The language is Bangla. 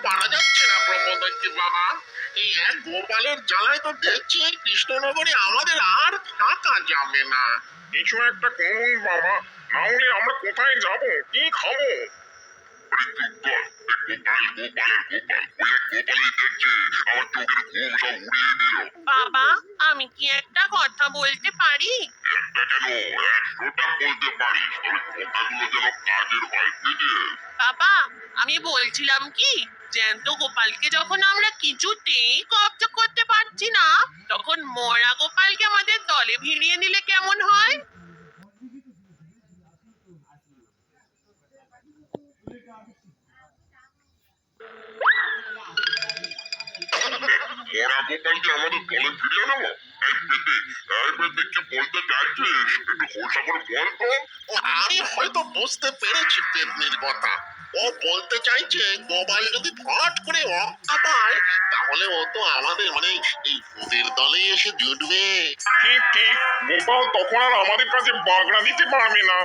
পারা যাচ্ছে না প্রবোধকে বাবা। এই এক গোপালের জ্বালায় তো দেখছি এই কৃষ্ণনগরে আমাদের আর থাকা যাবে না। কিছু একটা করুন বাবা, নাহলে আমরা কোথায় যাব, কি খাবো? আরে চুপ কর। গোপাল গোপাল আর গোপাল, ওই এক গোপালই দেখছে আমার চোখের ঘুম সব উড়িয়ে দিল। বাবা, আমি কি একটা কথা বলতে পারি? একটা কেন, 100টা বলতে পারিস, তবে কথাগুলো যেন কাজের হয়, বুঝেছিস? বাবা, আমি বলছিলাম কি, জ্যান্ত গোপালকে যখন আমরা কিছুতেই কব্জা করতে পারছি না, তখন মরা গোপালকে আমাদের দলে ভিড়িয়ে নিলে কেমন হয়? মরা গোপালকে আমাদের দলে ফিরিয়ে নেবো? এই পেতে, এই পেতে কি বলতে চাইছিস? একটু খোলসা করে বল তো। আমি হয়তো বুঝতে পেরেছি পেতনির কথা। ও বলতে চাইছে গোপাল যদি ফট করে রক্ষা পায়, তাহলে ও তো আমাদের মানে এই ভূতের দলে এসে জুটবে। ঠিক ঠিক, গোপাল তখন আর আমাদের কাছে বাগড়া দিতে পারবে না।